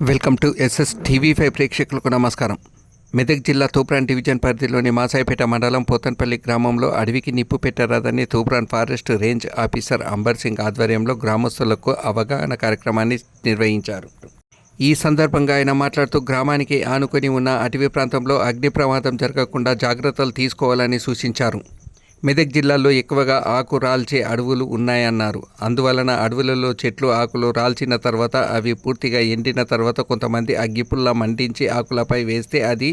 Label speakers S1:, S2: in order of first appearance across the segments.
S1: Welcome to SS TV5 ప్రేక్షకులకు నమస్కారం. మెదక్ జిల్లా తూప్రాన్ డివిజన్ పరిధిలోని మాసాయిపేట మండలం పోతన్పల్లి గ్రామంలో అడవికి నిప్పు పెట్టరాదని Toopran forest range officer Ambar Singh ఆధ్వర్యంలో గ్రామస్తులకు అవగాహన కార్యక్రమాన్ని నిర్వహించారు. ఈ సందర్భంగా ఆయన మాట్లాడుతూ గ్రామానికి ఆనుకొని ఉన్న అటవీ ప్రాంతంలో అగ్ని ప్రమాదం జరగకుండా జాగ్రత్తలు తీసుకోవాలని సూచించారు. మెదక్ జిల్లాలో ఎక్కువగా ఆకు రాల్చే అడవులు ఉన్నాయన్నారు. అందువలన అడవులలో చెట్లు ఆకులు రాల్చిన తర్వాత అవి పూర్తిగా ఎండిన తర్వాత కొంతమంది అగ్గిపుల్ల మండించి ఆకులపై వేస్తే అది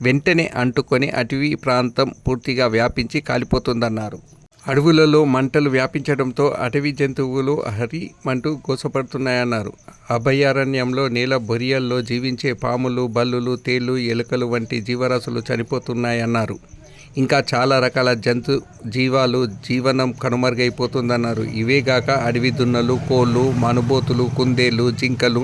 S1: వెంటనే అంటుకొని అటవీ ప్రాంతం పూర్తిగా వ్యాపించి కాలిపోతుందన్నారు. అడవులలో మంటలు వ్యాపించడంతో అటవీ జంతువులు హరిమంటూ గోసపడుతున్నాయన్నారు. అభయారణ్యంలో నేల బొరియల్లో జీవించే పాములు, బల్లులు, తేళ్లు, ఎలుకలు వంటి జీవరాశులు చనిపోతున్నాయన్నారు. ఇంకా చాలా రకాల జంతు జీవాలు జీవనం కనుమరుగైపోతుందన్నారు. ఇవేగాక అడవి దున్నలు, కోళ్ళు, మనుబోతులు, కుందేళ్ళు, జింకలు,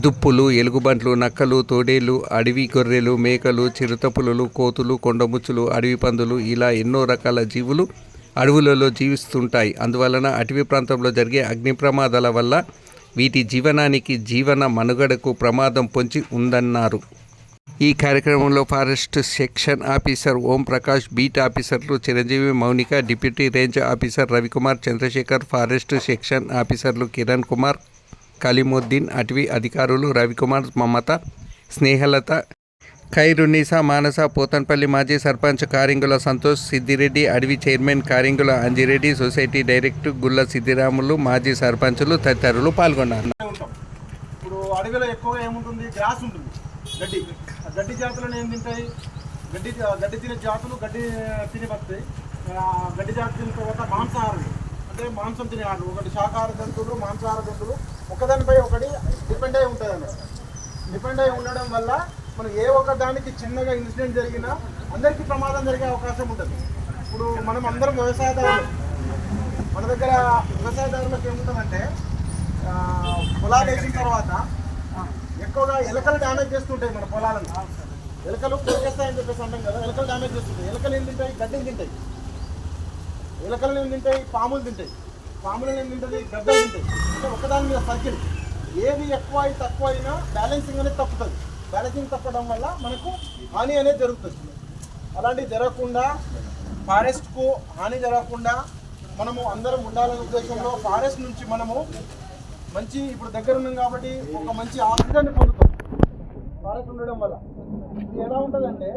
S1: దుప్పులు, ఎలుగుబంట్లు, నక్కలు, తోడేళ్ళు, అడవి గొర్రెలు, మేకలు, చిరుతపులులు, కోతులు, కొండముచ్చులు, అడవి పందులు ఇలా ఎన్నో రకాల జీవులు అడవులలో జీవిస్తుంటాయి. అందువలన అటవీ ప్రాంతంలో జరిగే అగ్ని ప్రమాదాల వల్ల వీటి జీవనానికి జీవన మనుగడకు ప్రమాదం పొంచి ఉందన్నారు. ఈ కార్యక్రమంలో forest section officer Om Prakash, beat ఆఫీసర్లు Chiranjeevi, Mounika, deputy range officer Ravikumar, Chandrashekar, forest section ఆఫీసర్లు కిరణ్ కుమార్, కలీముద్దీన్, అటవీ అధికారులు రవికుమార్, మమత, స్నేహలత, ఖైరున్నీసా, మానస, పోతన్పల్లి మాజీ సర్పంచ్ కారింగుల సంతోష్, సిద్దిరెడ్డి, అడవి chairman Karingula Anji Reddy, society director గుల్ల సిద్దిరాములు, మాజీ సర్పంచులు తదితరులు పాల్గొన్నారు.
S2: ఇప్పుడు అడవిలో ఎక్కువగా ఏముంటుంది, గ్రాస్ ఉంటుంది, గడ్డి జాతులను ఏం తింటాయి, గడ్డి తినే జాతులు గడ్డి తిని వస్తాయి. గడ్డి జాతి తిన్న తర్వాత మాంసాహారం అంటే మాంసం తినే ఆటలు, ఒకటి శాకాహార జంతువులు, మాంసాహార జంతువులు ఒకదానిపై ఒకటి డిపెండ్ అయి ఉంటుంది అన్నమాట. డిపెండ్ అయి ఉండడం వల్ల మనం ఏ ఒక్క దానికి చిన్నగా ఇన్సిడెంట్ జరిగినా అందరికీ ప్రమాదం జరిగే అవకాశం ఉంటుంది. ఇప్పుడు మనం అందరం వ్యవసాయదారులు, మన దగ్గర వ్యవసాయదారులకు ఏముంటుందంటే పొలాలు వేసిన తర్వాత ఎక్కువగా ఎలకలు డ్యామేజ్ చేస్తుంటాయి మన పొలాలను. ఎలకలు కొరికేస్తాయని చెప్పేసి అంటాం కదా, ఎలకలు డ్యామేజ్ చేస్తుంటాయి. ఎలకలు ఏం తింటాయి, గడ్డిని తింటాయి. ఎలకలు ఏం తింటాయి, పాములు తింటాయి. పాములు ఏం తింటుంది, గడ్డలు తింటాయి. అంటే ఒకదాని మీద సర్కిల్ ఏది ఎక్కువ తక్కువ అయినా బ్యాలెన్సింగ్ అనేది తప్పుతుంది. బ్యాలెన్సింగ్ తప్పడం వల్ల మనకు హాని అనేది జరుగుతుంది. అలాంటివి జరగకుండా ఫారెస్ట్కు హాని జరగకుండా మనము అందరం ఉండాలనే ఉద్దేశంలో ఫారెస్ట్ నుంచి మనము మంచి ఇప్పుడు దగ్గర ఉన్నాం కాబట్టి ఒక మంచి ఆక్సిజన్ పొందుతాం ఫారెస్ట్ ఉండడం వల్ల. ఇది ఎలా ఉంటుందంటే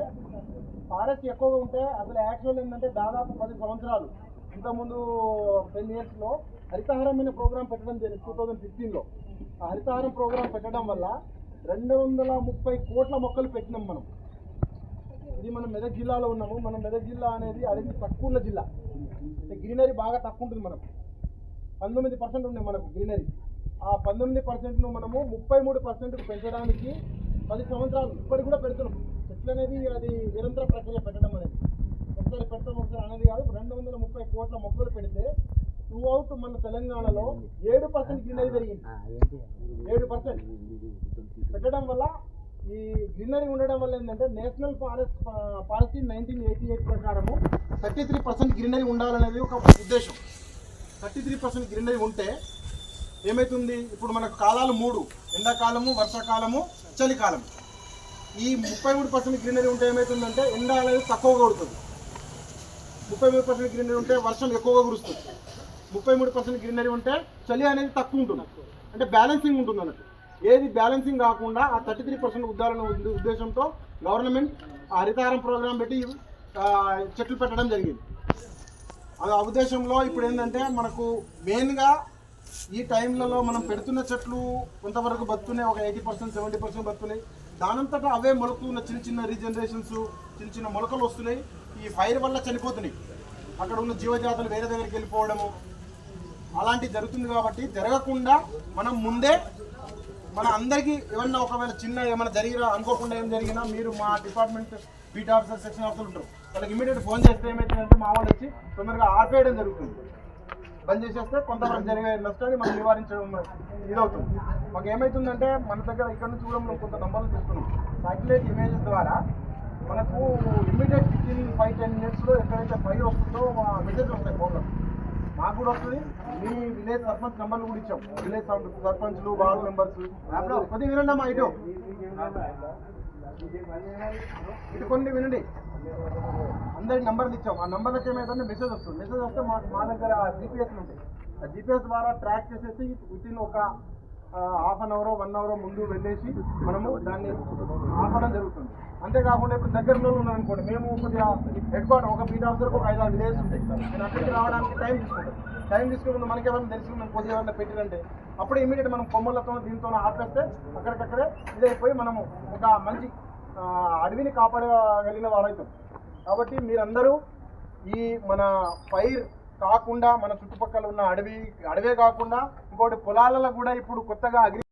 S2: ఫారెస్ట్ ఎక్కువగా ఉంటే అసలు యాక్చువల్ ఏంటంటే దాదాపు 10 సంవత్సరాలు ఇంతకుముందు 10 yearsలో హరితహారం అనే ప్రోగ్రాం పెట్టడం జరిగింది 2015లో. ఆ హరితహారం ప్రోగ్రాం పెట్టడం వల్ల 230 కోట్ల మొక్కలు పెట్టినాం మనం. ఇది మనం మెదక్ జిల్లాలో ఉన్నాము. మనం మెదక్ జిల్లా అనేది అడవి తక్కువ ఉన్న జిల్లా, గ్రీనరీ బాగా తక్కువ ఉంటుంది. మనకు 19% ఉన్నాయి మనకు గ్రీనరీ. ఆ 19%ను మనము 33%కు పెంచడానికి 10 సంవత్సరాలు ఇప్పటికి కూడా పెడుతున్నాం. చెట్లు అనేది అది నిరంతర ప్రక్రియ పెట్టడం అనేది ఒకసారి పెడతాం ఒకసారి అనేది కాదు. 230 కోట్ల మొక్కలు పెడితే త్రూ అవుట్ మన తెలంగాణలో 7% గ్రీనరీ పెరిగింది. 7% పెట్టడం వల్ల ఈ గ్రీనరీ ఉండడం వల్ల ఏంటంటే నేషనల్ ఫారెస్ట్ పాలసీ 1988 ప్రకారము 33% గ్రీనరీ ఉండాలనేది ఒక ఉద్దేశం. 33% గ్రీనరీ ఉంటే ఏమవుతుంది, ఇప్పుడు మనకు కాలాలు 3, ఎండాకాలము, వర్షాకాలము, చలికాలం. ఈ 33% గ్రీనరీ ఉంటే ఏమవుతుందంటే ఎండ అనేది తక్కువగా కొడుతుంది. 33% గ్రీనరీ ఉంటే వర్షం ఎక్కువగా కురుస్తుంది. 33% గ్రీనరీ ఉంటే చలి అనేది తక్కువ ఉంటుంది. అంటే బ్యాలెన్సింగ్ ఉంటుంది అన్నట్టు. ఏది బ్యాలెన్సింగ్ కాకుండా ఆ 33% ఉద్దాలనే ఉద్దేశంతో గవర్నమెంట్ ఆ హరితహారం ప్రోగ్రాం పెట్టి చెట్లు పెట్టడం జరిగింది. ఆ ఉద్దేశంలో ఇప్పుడు ఏంటంటే మనకు మెయిన్గా ఈ టైంలలో మనం పెడుతున్న చెట్లు కొంతవరకు బతుకున్నాయి, ఒక 80% 70% బతుకున్నాయి. దానంతటా అవే మొలకున్న చిన్న చిన్న రీజనరేషన్స్, చిన్న చిన్న మొలకలు వస్తున్నాయి. ఈ ఫైర్ వల్ల చనిపోతున్నాయి. అక్కడ ఉన్న జీవజాతులు వేరే దగ్గరికి వెళ్ళిపోవడము అలాంటివి జరుగుతుంది. కాబట్టి జరగకుండా మనం ముందే మన అందరికీ ఏమన్నా ఒకవేళ చిన్న ఏమైనా జరిగినా అనుకోకుండా ఏం జరిగినా మీరు మా department beat officer section officer ఉంటారు, వాళ్ళకి ఇమీడియట్ ఫోన్ చేస్తే ఏమవుతుందంటే మా వాళ్ళు వచ్చి తొందరగా ఆపేయడం జరుగుతుంది. బంద్ చేసేస్తే కొంతవరకు జరిగే నష్టాన్ని మనం నివారించడం ఇదవుతుంది. మాకు ఏమవుతుందంటే మన దగ్గర ఇక్కడ నుంచి కూడా మనం కొంత నంబర్లు చూస్తున్నాం. సాటిలైట్ ఇమేజెస్ ద్వారా మనకు ఇమీడియట్ 15-10 minutesలో ఎక్కడైతే ఫైర్ వస్తుందో మెసేజ్ వస్తాయి ఫోన్లో. మాకు కూడా వస్తుంది. మీ విలేజ్ సర్పంచ్ నెంబర్లు కూడా ఇచ్చాం. విలేజ్ సర్పంచ్లు, వార్డు మెంబర్స్ కొద్దిగా వినండి అమ్మా. ఇటు కొన్ని వినండి. అందరికి నెంబర్లు ఇచ్చాం. ఆ నెంబర్లకి ఏమైతే మెసేజ్ వస్తుంది. మెసేజ్ వస్తే మా దగ్గర జీపీఎస్లు ఉంటాయి. ఆ జీపీఎస్ ద్వారా ట్రాక్ చేసేసి వితిన్ ఒక హాఫ్ అన్ అవర్ 1 అవర్ ముందు వెళ్ళేసి మనము దాన్ని ఆపడం జరుగుతుంది. అంతేకాకుండా ఇప్పుడు దగ్గరలో ఉన్నారనుకోండి, మేము కొద్దిగా హెడ్ క్వార్టర్ ఒక బీట్ ఆఫీసర్కి ఒక 5-6 విలేజెస్ ఉంటాయి. నేను అక్కడికి రావడానికి టైం తీసుకుంటాం. మనకి ఏమైనా తెలిసి మనం కొద్దిగా ఏమైనా పెట్టినంటే అప్పుడు ఇమీడియట్ మనం కొమ్మలతో దీంతో ఆపేస్తే అక్కడికక్కడే ఇదైపోయి మనము ఒక మంచి అడవిని కాపాడగలిగిన వారైతాం. కాబట్టి మీరందరూ ఈ మన ఫైర్ కాకుండా మన చుట్టుపక్కల ఉన్న అడవే కాకుండా ఇంకోటి పొలాలలో కూడా ఇప్పుడు కొత్తగా